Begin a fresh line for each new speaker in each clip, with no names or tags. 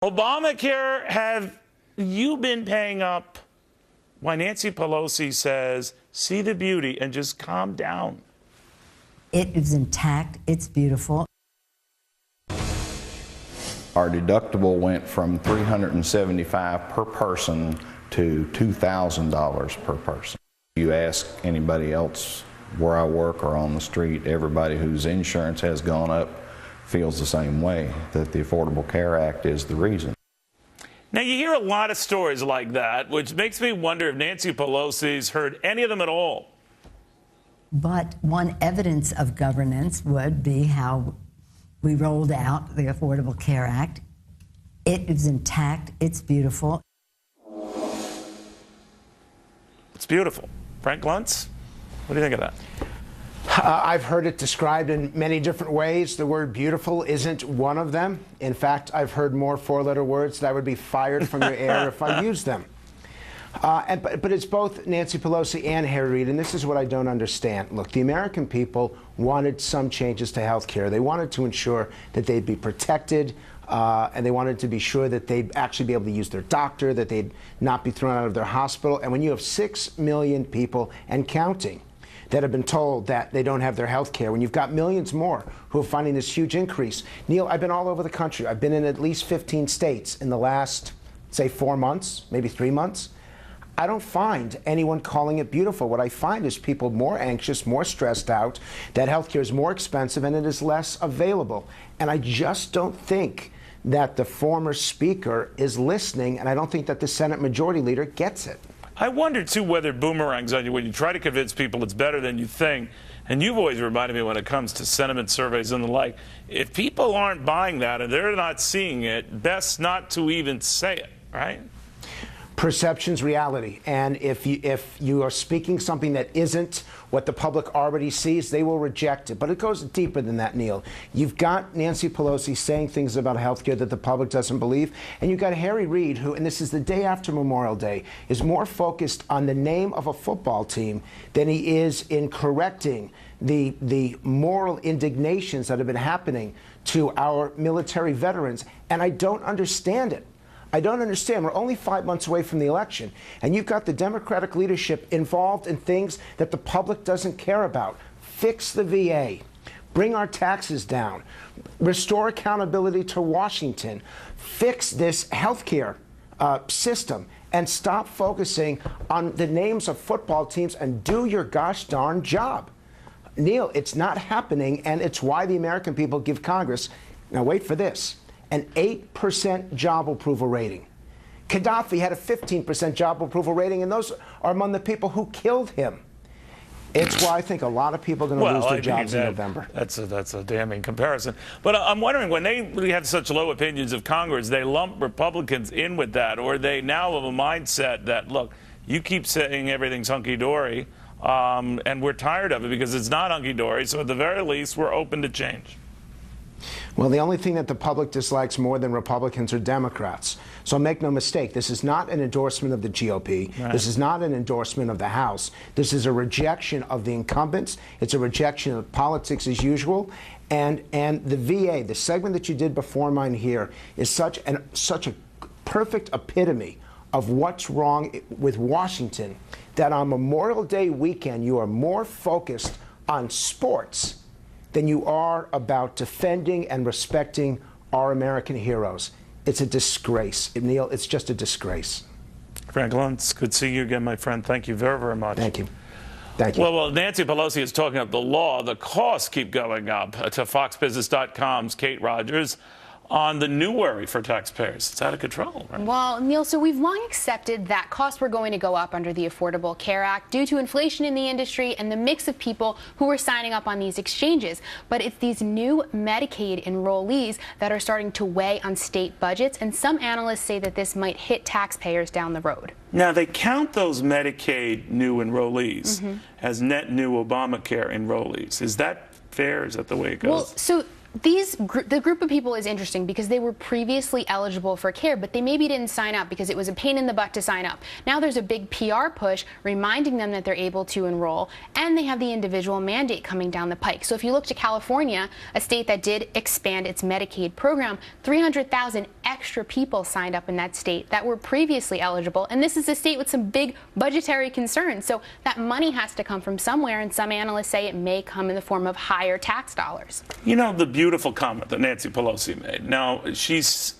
Obamacare, have you been paying up? Why Nancy Pelosi says, see the beauty and just calm down.
It is intact. It's beautiful.
Our deductible went from $375 per person to $2,000 per person. You ask anybody else where I work or on the street, everybody whose insurance has gone up feels the same way, that the Affordable Care Act is the reason.
Now, you hear a lot of stories like that, which makes me wonder if Nancy Pelosi's heard any of them at all.
But one evidence of governance would be how we rolled out the Affordable Care Act. It is intact. It's beautiful.
It's beautiful. Frank Luntz, what do you think of that?
I've heard it described in many different ways. The word beautiful isn't one of them. In fact, I've heard more four-letter words that I would be fired from your air if I used them. But it's both Nancy Pelosi and Harry Reid, and this is what I don't understand. Look, the American people wanted some changes to health care. They wanted to ensure that they'd be protected, and they wanted to be sure that they'd actually be able to use their doctor, that they'd not be thrown out of their hospital. And when you have 6 million people and counting that have been told that they don't have their health care, when you've got millions more who are finding this huge increase. Neil, I've been all over the country. I've been in at least 15 states in the last, say, 4 months, maybe 3 months. I don't find anyone calling it beautiful. What I find is people more anxious, more stressed out, that healthcare is more expensive and it is less available. And I just don't think that the former speaker is listening, and I don't think that the Senate Majority Leader gets it.
I wonder, too, whether it boomerangs on you when you try to convince people it's better than you think. And you've always reminded me when it comes to sentiment surveys and the like, if people aren't buying that and they're not seeing it, best not to even say it, right?
Perception's reality, and if you are speaking something that isn't what the public already sees, they will reject it. But it goes deeper than that, Neil. You've got Nancy Pelosi saying things about healthcare that the public doesn't believe, and you've got Harry Reid, who, and this is the day after Memorial Day, is more focused on the name of a football team than he is in correcting the moral indignations that have been happening to our military veterans. And I don't understand it. I don't understand. We're only 5 months away from the election, and you've got the Democratic leadership involved in things that the public doesn't care about. Fix the VA. Bring our taxes down. Restore accountability to Washington. Fix this healthcare system, and stop focusing on the names of football teams and do your gosh darn job. Neil, it's not happening, and it's why the American people give Congress, now wait for this, an 8% job approval rating. Gaddafi had a 15% job approval rating, and those are among the people who killed him. It's why I think a lot of people are going to lose their jobs in November.
That's a damning comparison. But I'm wondering, when they really have such low opinions of Congress, they lump Republicans in with that, or they now have a mindset that, look, you keep saying everything's hunky-dory, and we're tired of it because it's not hunky-dory, so at the very least, we're open to change.
Well, the only thing that the public dislikes more than Republicans are Democrats. So make no mistake, this is not an endorsement of the GOP. Right. This is not an endorsement of the House. This is a rejection of the incumbents. It's a rejection of politics as usual. And the VA, the segment that you did before mine here, is such a perfect epitome of what's wrong with Washington, that on Memorial Day weekend, you are more focused on sports than you are about defending and respecting our American heroes. It's a disgrace. Neil, it's just a disgrace.
Frank Luntz, good seeing you again, my friend. Thank you very, very much.
Thank you. Thank you.
Well, Nancy Pelosi is talking about the law. The costs keep going up. To FoxBusiness.com's Kate Rogers on the new worry for taxpayers. It's out of control, right?
Well, Neil, so we've long accepted that costs were going to go up under the Affordable Care Act due to inflation in the industry and the mix of people who were signing up on these exchanges. But it's these new Medicaid enrollees that are starting to weigh on state budgets, and some analysts say that this might hit taxpayers down the road.
Now, they count those Medicaid new enrollees as net new Obamacare enrollees. Is that fair? Is that the way it goes?
Well, so The group of people is interesting because they were previously eligible for care, but they maybe didn't sign up because it was a pain in the butt to sign up. Now there's a big PR push reminding them that they're able to enroll, and they have the individual mandate coming down the pike. So if you look to California, a state that did expand its Medicaid program, 300,000 extra people signed up in that state that were previously eligible, and this is a state with some big budgetary concerns. So that money has to come from somewhere, and some analysts say it may come in the form of higher tax dollars.
You know, the beautiful comment that Nancy Pelosi made. Now, she's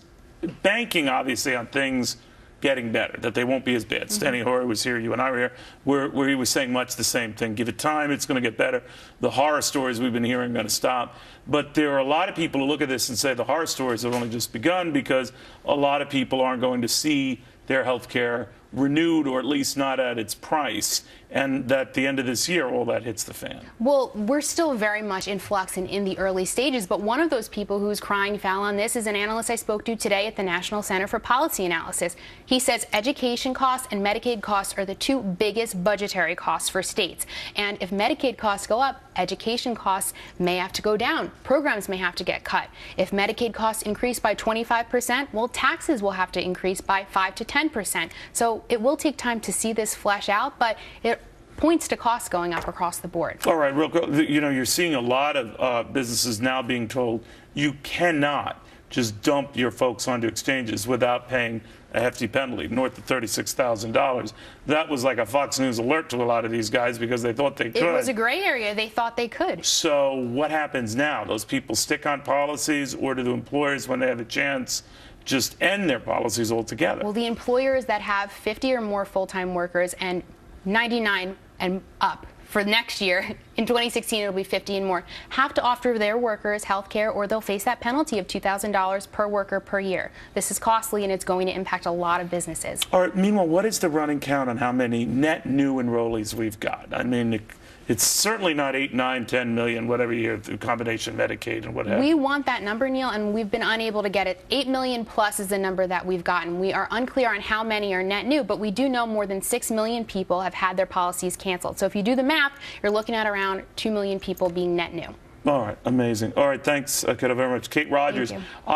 banking, obviously, on things getting better, that they won't be as bad. Steny Hoyer was here, you and I were here, where he was saying much the same thing. Give it time, it's going to get better. The horror stories we've been hearing are going to stop. But there are a lot of people who look at this and say the horror stories have only just begun because a lot of people aren't going to see their health care renewed, or at least not at its price, and that at the end of this year all that hits the fan.
Well, we're still very much in flux and in the early stages, but one of those people who's crying foul on this is an analyst I spoke to today at the National Center for Policy Analysis. He says education costs and Medicaid costs are the two biggest budgetary costs for states, and if Medicaid costs go up, education costs may have to go down. Programs may have to get cut. If Medicaid costs increase by 25%, well, taxes will have to increase by 5 to 10%. So it will take time to see this flesh out, but it points to costs going up across the board.
All right, real quick, you know, you're seeing a lot of businesses now being told you cannot just dump your folks onto exchanges without paying a hefty penalty, north of $36,000. That was like a Fox News alert to a lot of these guys because they thought they could.
It was a gray area. They thought they could.
So what happens now? Those people stick on policies, or do the employers, when they have a chance, just end their policies altogether?
Well, the employers that have 50 or more full-time workers and 99 and up for next year, in 2016 it'll be 50 and more, have to offer their workers health care, or they'll face that penalty of $2,000 per worker per year. This is costly, and it's going to impact a lot of businesses.
All right, meanwhile, what is the running count on how many net new enrollees we've got? I mean, it's certainly not 8, 9, 10 million, whatever you hear, through combination Medicaid and what have you.
We want that number, Neil, and we've been unable to get it. 8 million plus is the number that we've gotten. We are unclear on how many are net new, but we do know more than 6 million people have had their policies canceled. So if you do the math, you're looking at around 2 million people being net new.
All right, amazing. All right, thanks, Kate, very much. Kate Rogers.
Thank you.